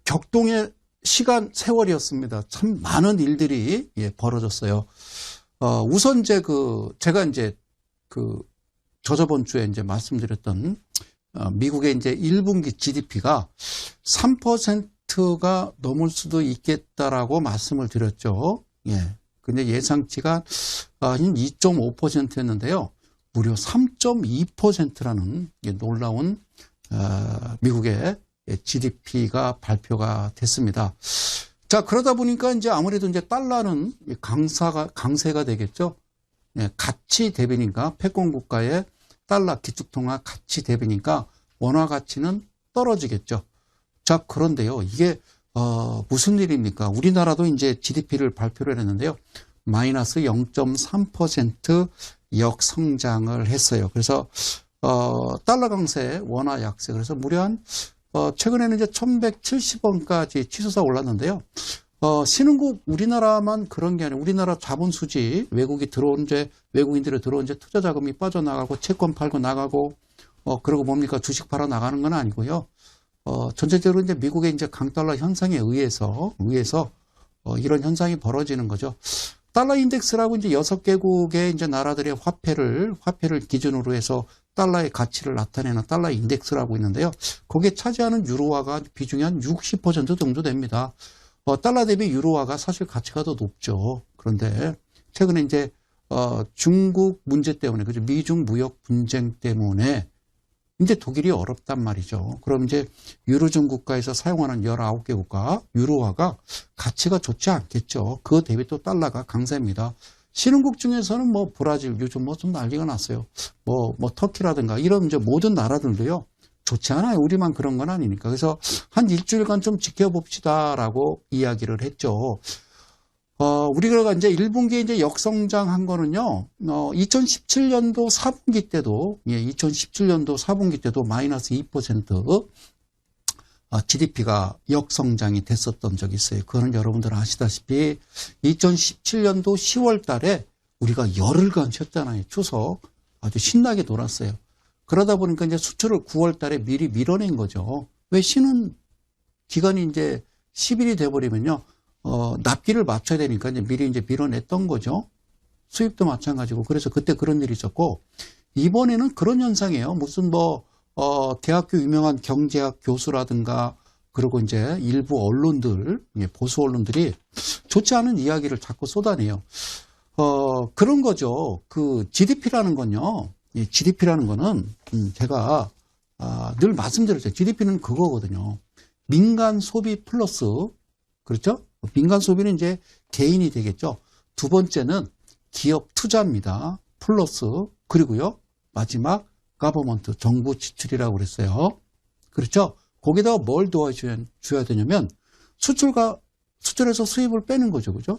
격동의 시간 세월이었습니다. 참 많은 일들이 벌어졌어요. 우선 제가 이제 저저번 주에 이제 말씀드렸던 미국의 이제 1분기 GDP가 3%가 넘을 수도 있겠다라고 말씀을 드렸죠. 근데 예상치가 한 2.5%였는데요. 무려 3.2%라는 놀라운 미국의 GDP가 발표가 됐습니다. 자, 그러다 보니까 이제 아무래도 이제 달러는 강세가 되겠죠. 가치 대비니까 패권 국가의 달러 기축통화 가치 대비니까 원화 가치는 떨어지겠죠. 자, 그런데요. 이게 무슨 일입니까? 우리나라도 이제 GDP를 발표를 했는데요. 마이너스 0.3% 역성장을 했어요. 그래서 달러 강세, 원화 약세. 그래서 무려 한 최근에는 이제 1170원까지 치솟아 올랐는데요. 신흥국 우리나라만 그런 게 아니고 우리나라 자본 수지 외국인들이 들어온 이제 투자 자금이 빠져나가고 채권 팔고 나가고 그러고 뭡니까 주식 팔아 나가는 건 아니고요. 전체적으로 이제 미국의 이제 강달러 현상에 의해서 이런 현상이 벌어지는 거죠. 달러 인덱스라고 이제 6개국의 이제 나라들의 화폐를 기준으로 해서 달러의 가치를 나타내는 달러 인덱스라고 있는데요. 거기에 차지하는 유로화가 비중이 한 60% 정도 됩니다. 달러 대비 유로화가 사실 가치가 더 높죠. 그런데 최근에 이제 중국 문제 때문에 그죠? 미중 무역 분쟁 때문에 이제 독일이 어렵단 말이죠. 그럼 이제 유로존 국가에서 사용하는 19개 국가 유로화가 가치가 좋지 않겠죠. 그 대비 또 달러가 강세입니다. 신흥국 중에서는 뭐 브라질 요즘 뭐 좀 난리가 났어요. 뭐 터키라든가 이런 이제 모든 나라들도요. 좋지 않아요. 우리만 그런 건 아니니까. 그래서 한 일주일간 좀 지켜봅시다라고 이야기를 했죠. 우리가 이제 1분기에 이제 역성장한 거는요, 2017년도 4분기 때도, 2017년도 4분기 때도 마이너스 2% GDP가 역성장이 됐었던 적이 있어요. 그거는 여러분들 아시다시피 2017년도 10월 달에 우리가 열흘간 쉬었잖아요. 추석. 아주 신나게 놀았어요. 그러다 보니까 이제 수출을 9월 달에 미리 밀어낸 거죠. 왜 쉬는 기간이 이제 10일이 돼버리면요. 납기를 맞춰야 되니까 이제 미리 이제 밀어냈던 거죠. 수입도 마찬가지고. 그래서 그때 그런 일이 있었고, 이번에는 그런 현상이에요. 무슨 대학교 유명한 경제학 교수라든가, 그리고 이제 일부 언론들, 보수 언론들이 좋지 않은 이야기를 자꾸 쏟아내요. 그런 거죠. 그 GDP라는 건요. GDP라는 거는, 제가, 늘 말씀드렸죠. GDP는 그거거든요. 민간 소비 플러스, 그렇죠? 민간 소비는 이제 개인이 되겠죠. 두 번째는 기업 투자입니다. 플러스 그리고요. 마지막 가버먼트 정부 지출이라고 그랬어요. 그렇죠? 거기다가 뭘 도와줘야 되냐면 수출에서 수입을 빼는 거죠. 그죠?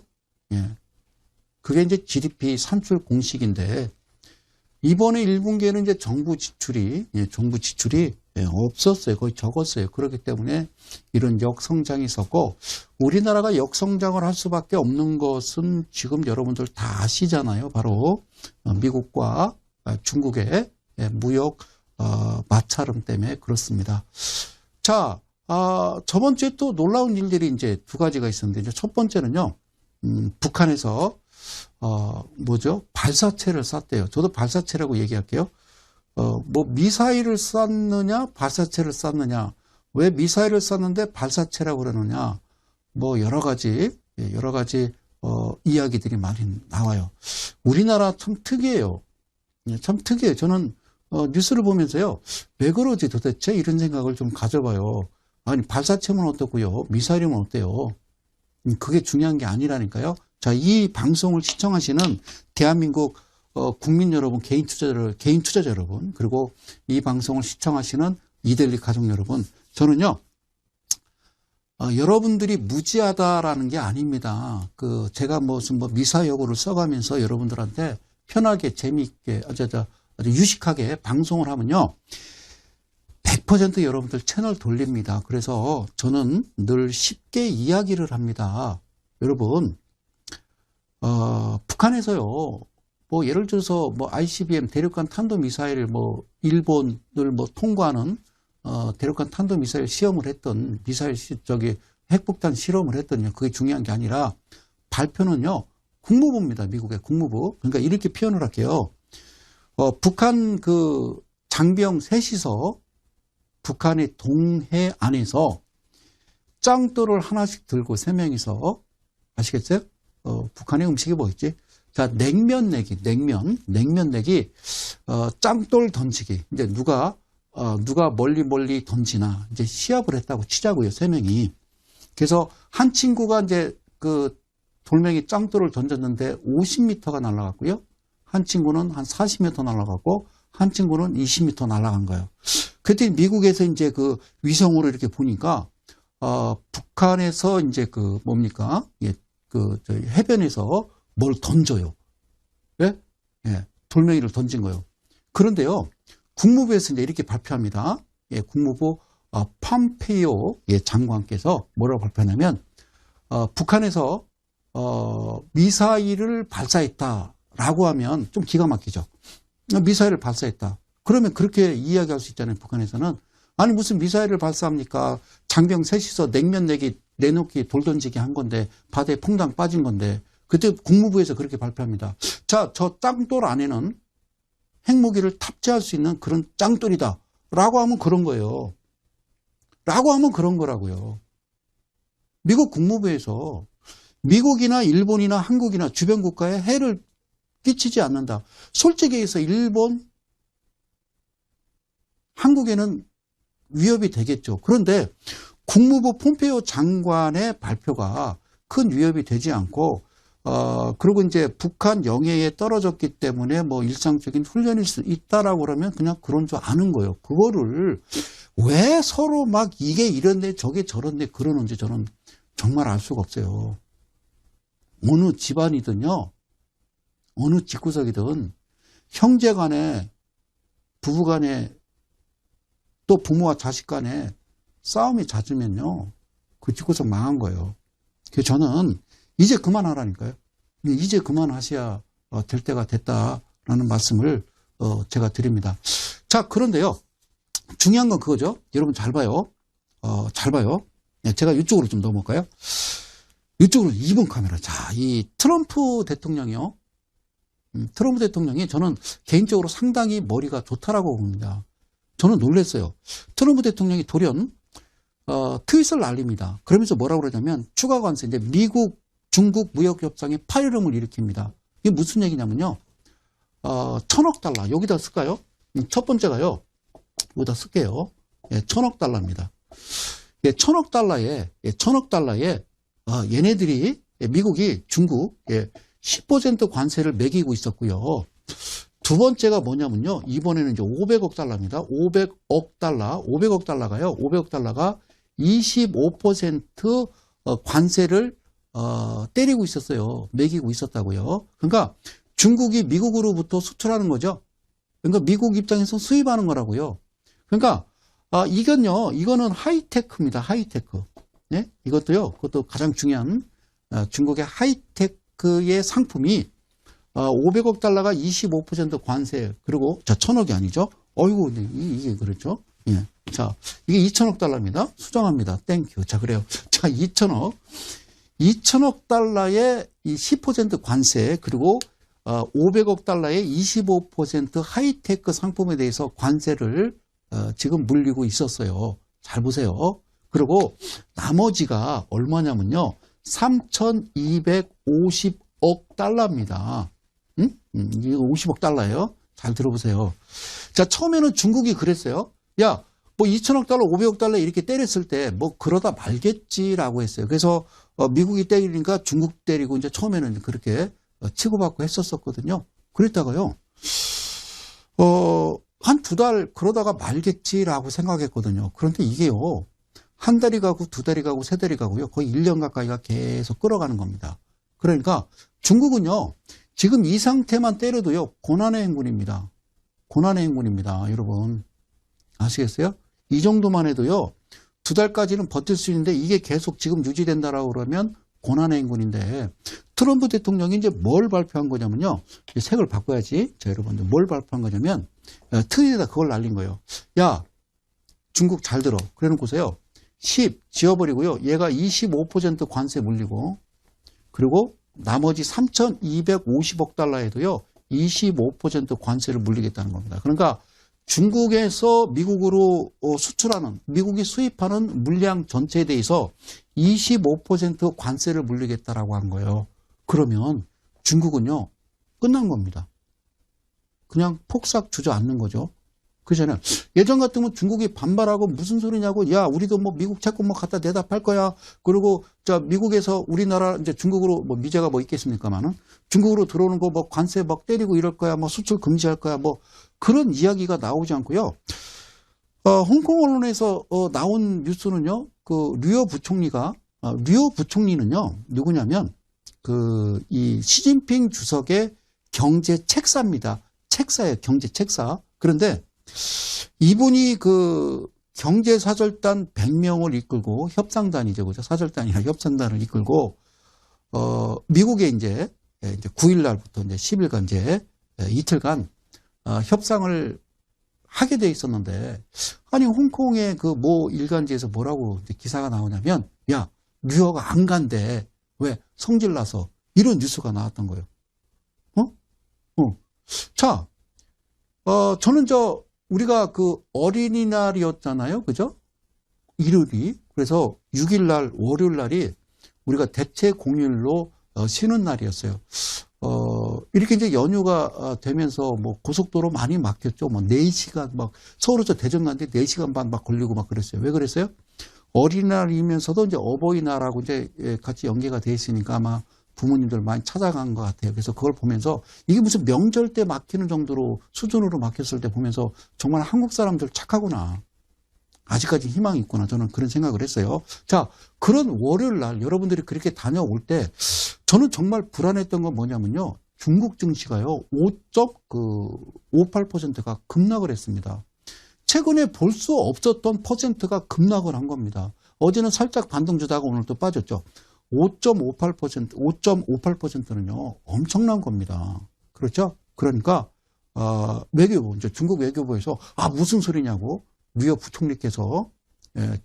그게 이제 GDP 산출 공식인데 이번에 1분기에는 이제 정부 지출이 없었어요. 거의 적었어요. 그렇기 때문에 이런 역성장이 있었고, 우리나라가 역성장을 할 수밖에 없는 것은 지금 여러분들 다 아시잖아요. 바로 미국과 중국의 무역 마찰음 때문에 그렇습니다. 자, 저번 주에 또 놀라운 일들이 이제 두 가지가 있었는데, 이제 첫 번째는요, 북한에서 발사체를 쐈대요. 저도 발사체라고 얘기할게요. 미사일을 쐈느냐, 발사체를 쐈느냐, 왜 미사일을 쐈는데 발사체라고 그러느냐, 여러 가지 이야기들이 많이 나와요. 우리나라 참 특이해요. 참 특이해요. 저는, 뉴스를 보면서요, 왜 그러지 도대체? 이런 생각을 좀 가져봐요. 아니, 발사체면 어떻고요? 미사일이면 어때요? 그게 중요한 게 아니라니까요. 자, 이 방송을 시청하시는 대한민국 국민 여러분, 개인 투자자 여러분, 그리고 이 방송을 시청하시는 이데일리 가족 여러분, 저는요, 여러분들이 무지하다라는 게 아닙니다. 제가 무슨 미사여구를 써가면서 여러분들한테 편하게, 재미있게, 아주 유식하게 방송을 하면요, 100% 여러분들 채널 돌립니다. 그래서 저는 늘 쉽게 이야기를 합니다. 여러분, 북한에서요, 예를 들어서 ICBM 대륙간 탄도미사일 일본을 통과하는 대륙간 탄도미사일 시험을 했던, 핵폭탄 실험을 했던, 그게 중요한 게 아니라, 발표는요, 국무부입니다. 미국의 국무부. 그러니까 이렇게 표현을 할게요. 북한 장병 셋이서 북한의 동해 안에서 짱돌을 하나씩 들고 3명이서, 아시겠어요? 북한의 음식이 뭐였지? 자, 냉면 내기, 짱돌 던지기. 이제 누가 멀리 던지나, 이제 시합을 했다고 치자고요, 3명이. 그래서 한 친구가 이제 돌멩이 짱돌을 던졌는데 50m가 날아갔고요. 한 친구는 한 40m 날아갔고, 한 친구는 20m 날아간 거예요. 그때 미국에서 이제 위성으로 이렇게 보니까, 북한에서 이제 해변에서 뭘 던져요. 예? 예. 돌멩이를 던진 거예요. 그런데요, 국무부에서 이제 이렇게 발표합니다. 예, 국무부, 팜페이오 장관께서 뭐라고 발표하냐면, 북한에서, 미사일을 발사했다라고 하면 좀 기가 막히죠. 미사일을 발사했다. 그러면 그렇게 이야기할 수 있잖아요, 북한에서는. 아니, 무슨 미사일을 발사합니까? 장병 셋이서 냉면 내놓기, 돌 던지기 한 건데, 바다에 퐁당 빠진 건데, 그때 국무부에서 그렇게 발표합니다. 자, 저 짱돌 안에는 핵무기를 탑재할 수 있는 그런 짱돌이다. 라고 하면 그런 거예요. 라고 하면 그런 거라고요. 미국 국무부에서 미국이나 일본이나 한국이나 주변 국가에 해를 끼치지 않는다. 솔직히 해서 일본, 한국에는 위협이 되겠죠. 그런데 국무부 폼페이오 장관의 발표가 큰 위협이 되지 않고, 그리고 이제 북한 영해에 떨어졌기 때문에 뭐 일상적인 훈련일 수 있다라고 그러면 그냥 그런 줄 아는 거예요. 그거를 왜 서로 막 이게 이런데 저게 저런데 그러는지 저는 정말 알 수가 없어요. 어느 집안이든요, 어느 집구석이든 형제 간에, 부부 간에, 또 부모와 자식 간에 싸움이 잦으면요, 그 집구석 망한 거예요. 그래서 저는 이제 그만하라니까요. 이제 그만하셔야 될 때가 됐다라는 말씀을 제가 드립니다. 자, 그런데요, 중요한 건 그거죠. 여러분 잘 봐요. 잘 봐요. 제가 이쪽으로 좀 넘어갈까요? 이쪽으로 2번 카메라. 자, 이 트럼프 대통령이요. 트럼프 대통령이 저는 개인적으로 상당히 머리가 좋다라고 봅니다. 저는 놀랐어요. 트럼프 대통령이 돌연 트윗을 날립니다. 그러면서 뭐라고 그러냐면 추가 관세, 이제 미국, 중국 무역 협상에 파열음을 일으킵니다. 이게 무슨 얘기냐면요. 1,000억 달러 여기다 쓸까요? 첫 번째가요. 여기다 쓸게요. 예, 1,000억 달러입니다. 예, 1,000억 달러에 얘네들이, 미국이 중국 10% 관세를 매기고 있었고요. 두 번째가 뭐냐면요. 이번에는 이제 500억 달러입니다. 500억 달러가요. 500억 달러가 25% 관세를 때리고 있었어요. 매기고 있었다고요. 그러니까 중국이 미국으로부터 수출하는 거죠. 그러니까 미국 입장에서 수입하는 거라고요. 그러니까 이거는 하이테크입니다. 하이테크. 네? 그것도 가장 중요한 중국의 하이테크의 상품이 500억 달러가 25% 관세, 그리고 1,000억이 아니죠. 어이구, 이게 그렇죠. 예. 자, 이게 2,000억 달러입니다. 수정합니다. 땡큐. 자, 그래요. 자, 2,000억 달러의 이 10% 관세, 그리고 500억 달러의 25% 하이테크 상품에 대해서 관세를 지금 물리고 있었어요. 잘 보세요. 그리고 나머지가 얼마냐면요. 3,250억 달러입니다. 이게 50억 달러예요. 잘 들어보세요. 자, 처음에는 중국이 그랬어요. 야, 뭐 2,000억 달러, 500억 달러 이렇게 때렸을 때 뭐 그러다 말겠지라고 했어요. 그래서 미국이 때리니까 중국 때리고 이제 처음에는 그렇게 치고받고 했었거든요. 그랬다가요. 한 2달 그러다가 말겠지라고 생각했거든요. 그런데 이게요. 한 달이 가고 2달이 가고 3달이 가고요. 거의 1년 가까이가 계속 끌어가는 겁니다. 그러니까 중국은요. 지금 이 상태만 때려도요. 고난의 행군입니다. 고난의 행군입니다. 여러분 아시겠어요? 이 정도만 해도요. 2달까지는 버틸 수 있는데 이게 계속 지금 유지된다라고 그러면 고난의 행군인데 트럼프 대통령이 이제 뭘 발표한 거냐면요. 색을 바꿔야지. 자, 여러분들 뭘 발표한 거냐면 트윗에다 그걸 날린 거예요. 야, 중국 잘 들어. 그래 놓고서요. 10 지워버리고요. 얘가 25% 관세 물리고, 그리고 나머지 3,250억 달러에도요. 25% 관세를 물리겠다는 겁니다. 그러니까 중국에서 미국으로 수출하는, 미국이 수입하는 물량 전체에 대해서 25% 관세를 물리겠다라고 한 거예요. 그러면 중국은요, 끝난 겁니다. 그냥 폭삭 주저앉는 거죠. 그잖아요. 예전 같으면 중국이 반발하고 무슨 소리냐고, 야, 우리도 뭐 미국 채권 뭐 갖다 내다 팔 거야. 그리고 저 미국에서 우리나라 이제 중국으로 뭐 미제가 뭐 있겠습니까만은 중국으로 들어오는 거 뭐 관세 막 때리고 이럴 거야. 뭐 수출 금지할 거야. 뭐 그런 이야기가 나오지 않고요. 홍콩 언론에서 나온 뉴스는요. 그 류어 부총리는요. 누구냐면 이 시진핑 주석의 경제 책사입니다. 책사예요. 경제 책사. 그런데 이분이 그 경제사절단 100명을 이끌고 협상단이죠. 그죠? 사절단이나 협상단을 이끌고, 미국에 이제 9일 날부터 이제 10일간 이제 이틀간, 협상을 하게 돼 있었는데, 아니, 홍콩의 그 모 일간지에서 뭐라고 기사가 나오냐면, 야, 류어가 안 간대. 왜? 성질나서. 이런 뉴스가 나왔던 거예요. 자, 저는 우리가 그 어린이날이었잖아요. 그죠? 일요일이. 그래서 6일날, 월요일날이 우리가 대체 공휴일로 쉬는 날이었어요. 이렇게 이제 연휴가 되면서 뭐 고속도로 많이 막혔죠. 뭐 4시간 막, 서울에서 대전 가는데 4시간 반 막 걸리고 막 그랬어요. 왜 그랬어요? 어린이날이면서도 이제 어버이날하고 이제 같이 연계가 돼 있으니까 아마 부모님들 많이 찾아간 것 같아요. 그래서 그걸 보면서 이게 무슨 명절 때 막히는 정도로 수준으로 막혔을 때 보면서 정말 한국 사람들 착하구나. 아직까지 희망이 있구나. 저는 그런 생각을 했어요. 자, 그런 월요일 날 여러분들이 그렇게 다녀올 때 저는 정말 불안했던 건 뭐냐면요. 중국 증시가요. 5.58%가 급락을 했습니다. 최근에 볼 수 없었던 퍼센트가 급락을 한 겁니다. 어제는 살짝 반등 주다가 오늘 또 빠졌죠. 5.58%는요, 엄청난 겁니다. 그렇죠? 그러니까, 외교부, 이제 중국 외교부에서, 무슨 소리냐고, 류어 부총리께서,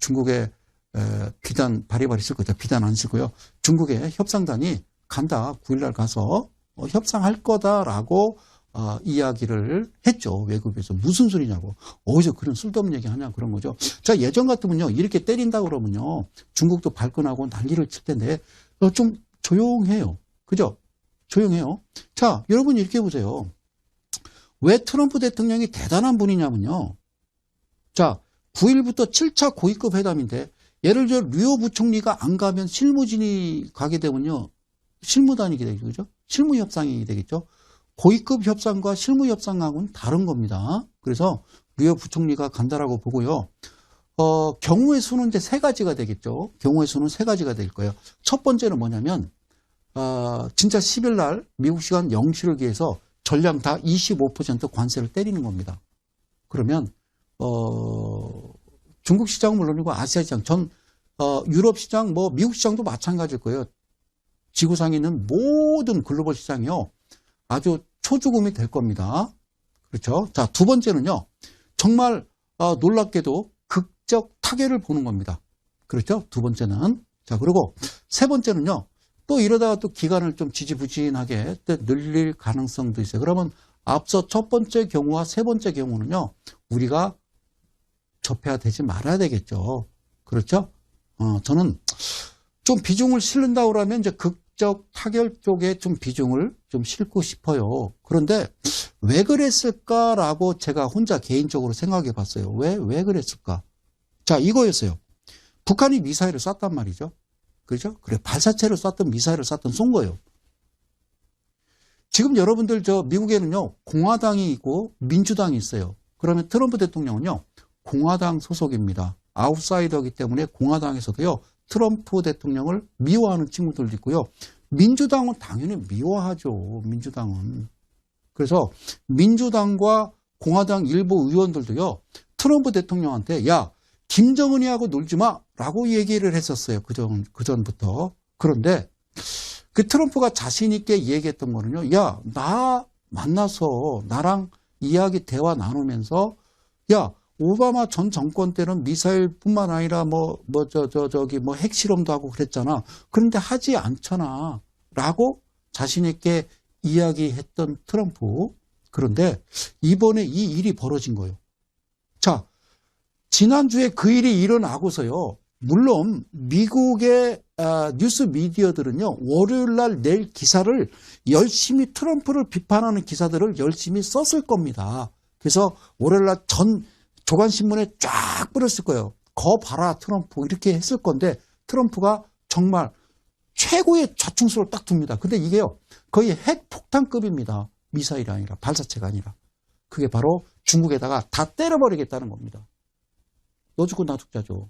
중국에, 비단, 바리바리 쓸 거죠. 비단 안 쓰고요. 중국의 협상단이 간다. 9일날 가서, 협상할 거다라고, 이야기를 했죠. 외국에서. 무슨 소리냐고. 어디서 그런 쓸데없는 얘기 하냐 그런 거죠. 자, 예전 같으면요. 이렇게 때린다 그러면요. 중국도 발끈하고 난리를 칠 텐데 좀 조용해요. 그죠? 조용해요. 자, 여러분 이렇게 보세요. 왜 트럼프 대통령이 대단한 분이냐면요. 자, 9일부터 7차 고위급 회담인데 예를 들어 류어 부총리가 안 가면 실무진이 가게 되면요. 실무단이게 되죠. 그죠? 실무협상이 되겠죠. 고위급 협상과 실무 협상하고는 다른 겁니다. 그래서 류어 부총리가 간다라고 보고요. 경우의 수는 이제 3가지가 되겠죠. 경우의 수는 3가지가 될 거예요. 첫 번째는 뭐냐면 진짜 10일 날 미국 시간 0시를 기해서 전량 다 25% 관세를 때리는 겁니다. 그러면 중국 시장은 물론이고 아시아 시장, 유럽 시장, 뭐 미국 시장도 마찬가지일 거예요. 지구상에 있는 모든 글로벌 시장이요. 아주 초죽음이 될 겁니다. 그렇죠? 자, 두 번째는요. 정말 놀랍게도 극적 타결을 보는 겁니다. 그렇죠? 두 번째는. 자, 그리고 세 번째는요. 또 이러다가 또 기간을 좀 지지부진하게 늘릴 가능성도 있어요. 그러면 앞서 첫 번째 경우와 세 번째 경우는요. 우리가 접해야 되지 말아야 되겠죠. 그렇죠? 저는 좀 비중을 실른다고 하면 이제 극적 타결 쪽에 좀 비중을 좀 싣고 싶어요. 그런데 왜 그랬을까라고 제가 혼자 개인적으로 생각해 봤어요. 왜 그랬을까? 자, 이거였어요. 북한이 미사일을 쐈단 말이죠. 그렇죠? 그래, 발사체를 쐈던 미사일을 쏜 거예요. 지금 여러분들 미국에는요, 공화당이 있고 민주당이 있어요. 그러면 트럼프 대통령은요, 공화당 소속입니다. 아웃사이더이기 때문에 공화당에서도요, 트럼프 대통령을 미워하는 친구들도 있고요. 민주당은 당연히 미워하죠. 민주당은. 그래서 민주당과 공화당 일부 의원들도요. 트럼프 대통령한테 야, 김정은이하고 놀지 마 라고 얘기를 했었어요. 그전부터. 그런데 그 트럼프가 자신 있게 얘기했던 거는요. 야, 나 만나서 나랑 이야기 대화 나누면서 야, 오바마 전 정권 때는 미사일뿐만 아니라 핵실험도 하고 그랬잖아. 그런데 하지 않잖아. 라고 자신있게 이야기했던 트럼프. 그런데 이번에 이 일이 벌어진 거예요. 자, 지난주에 그 일이 일어나고서요. 물론 미국의 뉴스 미디어들은요. 월요일날 낼 기사를 열심히 트럼프를 비판하는 기사들을 열심히 썼을 겁니다. 그래서 월요일날 전 조간신문에 쫙 뿌렸을 거예요. 거 봐라 트럼프 이렇게 했을 건데 트럼프가 정말 최고의 좌충수를 딱 둡니다. 근데 이게요. 거의 핵폭탄급입니다. 미사일이 아니라 발사체가 아니라. 그게 바로 중국에다가 다 때려버리겠다는 겁니다. 너 죽고 나 죽자죠.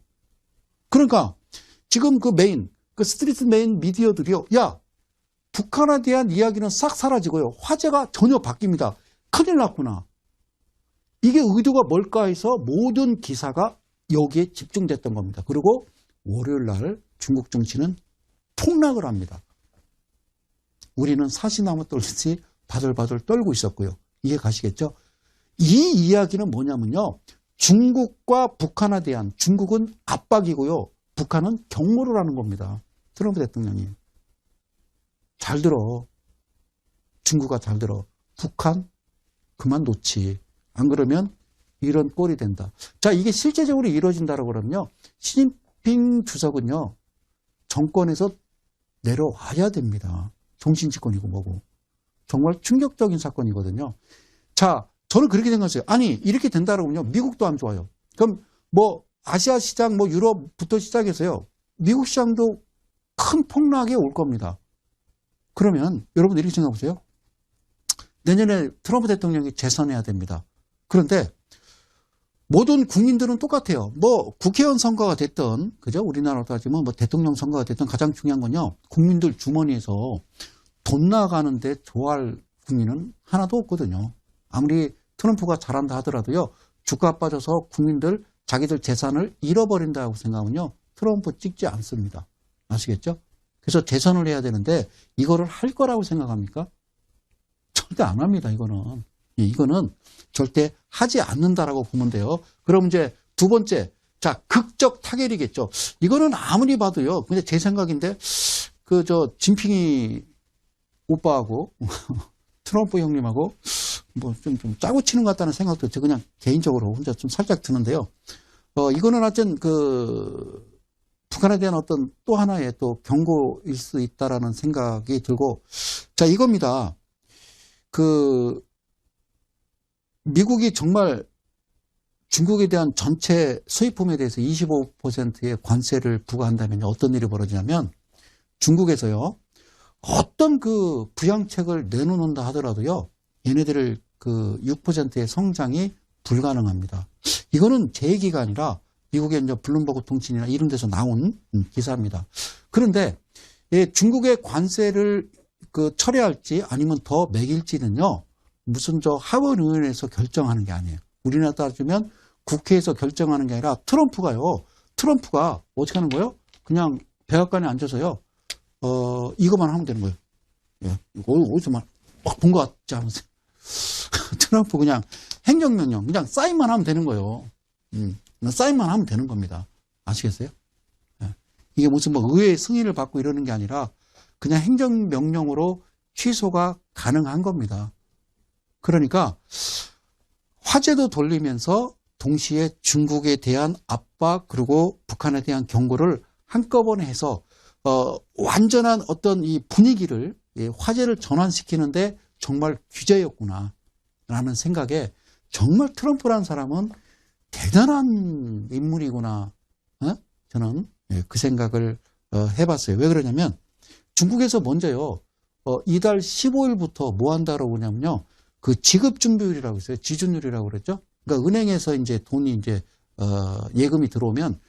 그러니까 지금 그 스트리트 메인 미디어들이요. 야, 북한에 대한 이야기는 싹 사라지고요. 화제가 전혀 바뀝니다. 큰일 났구나. 이게 의도가 뭘까 해서 모든 기사가 여기에 집중됐던 겁니다. 그리고 월요일 날 중국 정치는 폭락을 합니다. 우리는 사시나무 떨듯이 바들바들 떨고 있었고요. 이해 가시겠죠? 이 이야기는 뭐냐면요. 중국과 북한에 대한 중국은 압박이고요. 북한은 경고를 하는 겁니다. 트럼프 대통령이. 잘 들어. 중국아 잘 들어. 북한 그만 놓지. 안 그러면 이런 꼴이 된다. 자, 이게 실제적으로 이루어진다고 그러면요. 시진핑 주석은요. 정권에서 내려와야 됩니다. 종신집권이고 뭐고. 정말 충격적인 사건이거든요. 자, 저는 그렇게 생각했어요. 아니, 이렇게 된다고 하면요. 미국도 안 좋아요. 그럼 아시아 시장, 유럽부터 시작해서요. 미국 시장도 큰 폭락에 올 겁니다. 그러면 여러분 이렇게 생각해 보세요. 내년에 트럼프 대통령이 재선해야 됩니다. 그런데 모든 국민들은 똑같아요. 국회의원 선거가 됐든, 그죠? 우리나라로 따지면 대통령 선거가 됐든 가장 중요한 건요. 국민들 주머니에서 돈 나가는데 좋아할 국민은 하나도 없거든요. 아무리 트럼프가 잘한다 하더라도요. 주가 빠져서 국민들 자기들 재산을 잃어버린다고 생각하면요. 트럼프 찍지 않습니다. 아시겠죠? 그래서 재선을 해야 되는데 이거를 할 거라고 생각합니까? 절대 안 합니다. 이거는 절대 하지 않는다라고 보면 돼요. 그럼 이제 두 번째, 자, 극적 타결이겠죠. 이거는 아무리 봐도요. 근데 제 생각인데 진핑이 오빠하고 트럼프 형님하고 좀 짜고 치는 것 같다는 생각도 저 그냥 개인적으로 혼자 좀 살짝 드는데요. 이거는 하여튼 북한에 대한 어떤 또 하나의 또 경고일 수 있다라는 생각이 들고, 자, 이겁니다. 미국이 정말 중국에 대한 전체 수입품에 대해서 25%의 관세를 부과한다면 어떤 일이 벌어지냐면 중국에서요. 어떤 부양책을 내놓는다 하더라도요. 얘네들을 6%의 성장이 불가능합니다. 이거는 제 얘기가 아니라 미국의 이제 블룸버그 통신이나 이런 데서 나온 기사입니다. 그런데 중국의 관세를 철회할지 아니면 더 매길지는요. 무슨 하원의원에서 결정하는 게 아니에요. 우리나라 따지면 국회에서 결정하는 게 아니라 트럼프가 어떻게 하는 거예요? 그냥 백악관에 앉아서요. 이거만 하면 되는 거예요. 예, 어디서만 막 본 것 같지 않으세요? 트럼프 그냥 행정명령, 그냥 사인만 하면 되는 거예요. 사인만 하면 되는 겁니다. 아시겠어요? 예. 이게 무슨 의회의 승인을 받고 이러는 게 아니라 그냥 행정명령으로 취소가 가능한 겁니다. 그러니까 화제도 돌리면서 동시에 중국에 대한 압박 그리고 북한에 대한 경고를 한꺼번에 해서 완전한 어떤 이 분위기를 화제를 전환시키는데 정말 규제였구나 라는 생각에 정말 트럼프라는 사람은 대단한 인물이구나. 저는 그 생각을 해봤어요. 왜 그러냐면 중국에서 먼저요. 이달 15일부터 뭐 한다고 그러냐면요. 지급준비율이라고 있어요. 지준율이라고 그랬죠. 그러니까 은행에서 이제 돈이 예금이 들어오면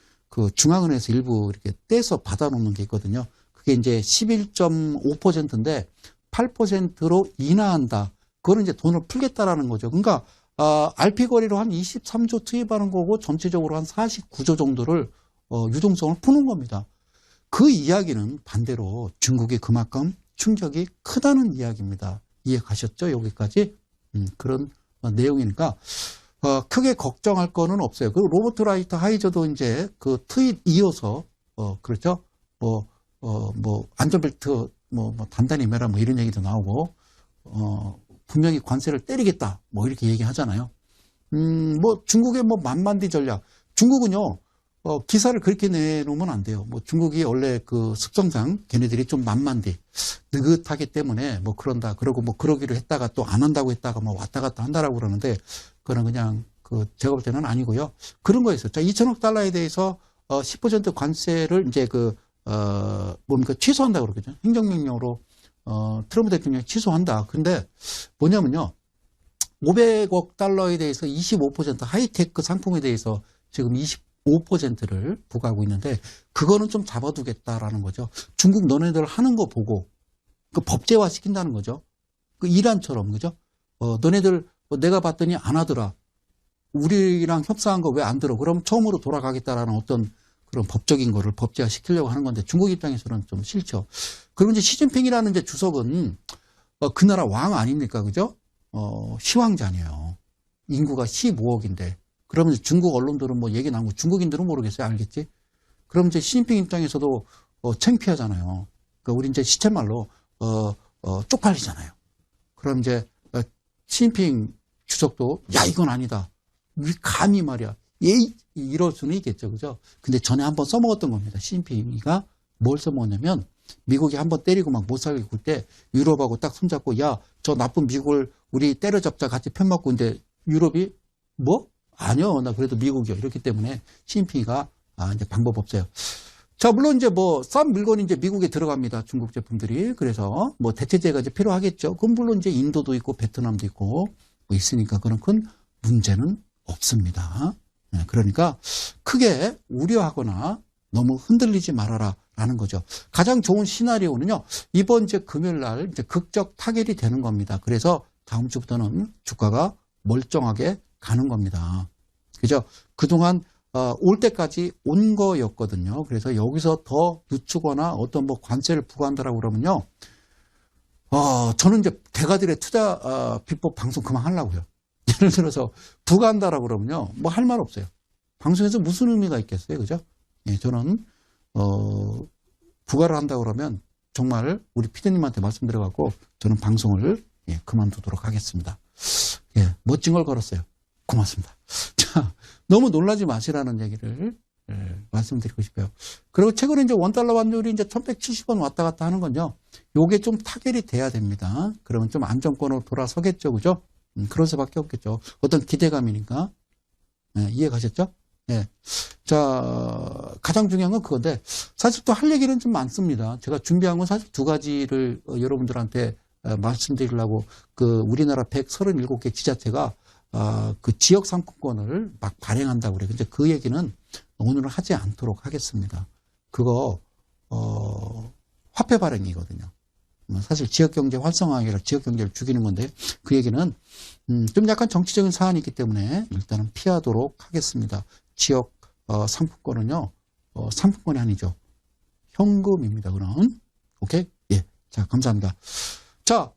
중앙은행에서 일부 이렇게 떼서 받아놓는 게 있거든요. 그게 이제 11.5%인데 8%로 인하한다. 그거는 이제 돈을 풀겠다라는 거죠. 그러니까 RP 거래로 한 23조 투입하는 거고 전체적으로 한 49조 정도를 유동성을 푸는 겁니다. 그 이야기는 반대로 중국이 그만큼 충격이 크다는 이야기입니다. 이해 가셨죠? 여기까지? 그런 내용이니까 크게 걱정할 거는 없어요. 그 로버트 라이트 하이저도 이제 그 트윗 이어서, 그렇죠? 안전벨트, 단단히 매라, 이런 얘기도 나오고, 분명히 관세를 때리겠다, 이렇게 얘기하잖아요. 중국의 만만디 전략. 중국은요, 기사를 그렇게 내놓으면 안 돼요. 중국이 원래 그 습성상 걔네들이 좀 만만디, 느긋하기 때문에 그런다. 그러고 그러기로 했다가 또 안 한다고 했다가 왔다 갔다 한다라고 그러는데, 그거는 그냥 제가 볼 때는 아니고요. 그런 거였어요. 자, 2천억 달러에 대해서 10% 관세를 이제 취소한다고 그러거든요. 행정명령으로, 트럼프 대통령이 취소한다. 근데 뭐냐면요. 500억 달러에 대해서 25% 하이테크 상품에 대해서 지금 25%를 부과하고 있는데 그거는 좀 잡아두겠다라는 거죠. 중국 너네들 하는 거 보고 그 법제화 시킨다는 거죠. 그 이란처럼 그죠? 너네들 내가 봤더니 안 하더라. 우리랑 협상한 거 왜 안 들어? 그럼 처음으로 돌아가겠다라는 어떤 그런 법적인 거를 법제화 시키려고 하는 건데 중국 입장에서는 좀 싫죠. 그리고 이제 시진핑이라는 이제 주석은 그 나라 왕 아닙니까? 그죠? 시황자네요. 인구가 15억인데. 그러면 중국 언론들은 얘기 나온 거 중국인들은 모르겠어요. 알겠지? 그럼 이제 시진핑 입장에서도 창피하잖아요. 그러니까 우리 이제 시쳇말로 쪽팔리잖아요. 그럼 이제 시진핑 주석도 야 이건 아니다. 우리 감히 말이야. 이럴 수는 있겠죠. 그죠? 근데 전에 한번 써먹었던 겁니다. 시진핑이가 뭘 써먹었냐면 미국이 한번 때리고 못 살게 굴 때 유럽하고 딱 손잡고 야 저 나쁜 미국을 우리 때려잡자 같이 편맞고 이제 유럽이 아니요. 나 그래도 미국이요. 이렇기 때문에 시진핑이가 이제 방법 없어요. 자, 물론 이제 싼 물건이 이제 미국에 들어갑니다. 중국 제품들이. 그래서 대체제가 이제 필요하겠죠. 그럼 물론 이제 인도도 있고 베트남도 있고 있으니까 그런 큰 문제는 없습니다. 네, 그러니까 크게 우려하거나 너무 흔들리지 말아라 라는 거죠. 가장 좋은 시나리오는요. 이번 이제 금요일 날 이제 극적 타결이 되는 겁니다. 그래서 다음 주부터는 주가가 멀쩡하게 가는 겁니다. 그죠? 그동안 올 때까지 온 거였거든요. 그래서 여기서 더 늦추거나 어떤 관세를 부과한다라고 그러면요. 저는 이제 대가들의 투자 비법 방송 그만하려고요. 예를 들어서 부과한다라고 그러면요. 할 말 없어요. 방송에서 무슨 의미가 있겠어요. 그죠? 예, 저는 부과를 한다고 그러면 정말 우리 피디님한테 말씀드려갖고 저는 방송을 그만두도록 하겠습니다. 예, 멋진 걸 걸었어요. 고맙습니다. 자, 너무 놀라지 마시라는 얘기를 말씀드리고 싶어요. 그리고 최근에 이제 원달러 환율이 이제 1170원 왔다 갔다 하는 건요. 요게 좀 타결이 돼야 됩니다. 그러면 좀 안정권으로 돌아서겠죠. 그죠? 그럴 수밖에 없겠죠. 어떤 기대감이니까. 이해 가셨죠? 예. 자, 가장 중요한 건 그건데, 사실 또 할 얘기는 좀 많습니다. 제가 준비한 건 사실 두 가지를 여러분들한테 말씀드리려고, 우리나라 137개 지자체가, 그 지역 상품권을 막 발행한다고 그래요. 근데 그 얘기는 오늘은 하지 않도록 하겠습니다. 그거, 화폐 발행이거든요. 사실 지역경제 활성화하기라 지역경제를 죽이는 건데 그 얘기는 좀 약간 정치적인 사안이 있기 때문에 일단은 피하도록 하겠습니다. 지역 상품권은요. 상품권이 아니죠. 현금입니다. 그럼 오케이? 예. 자, 감사합니다. 자,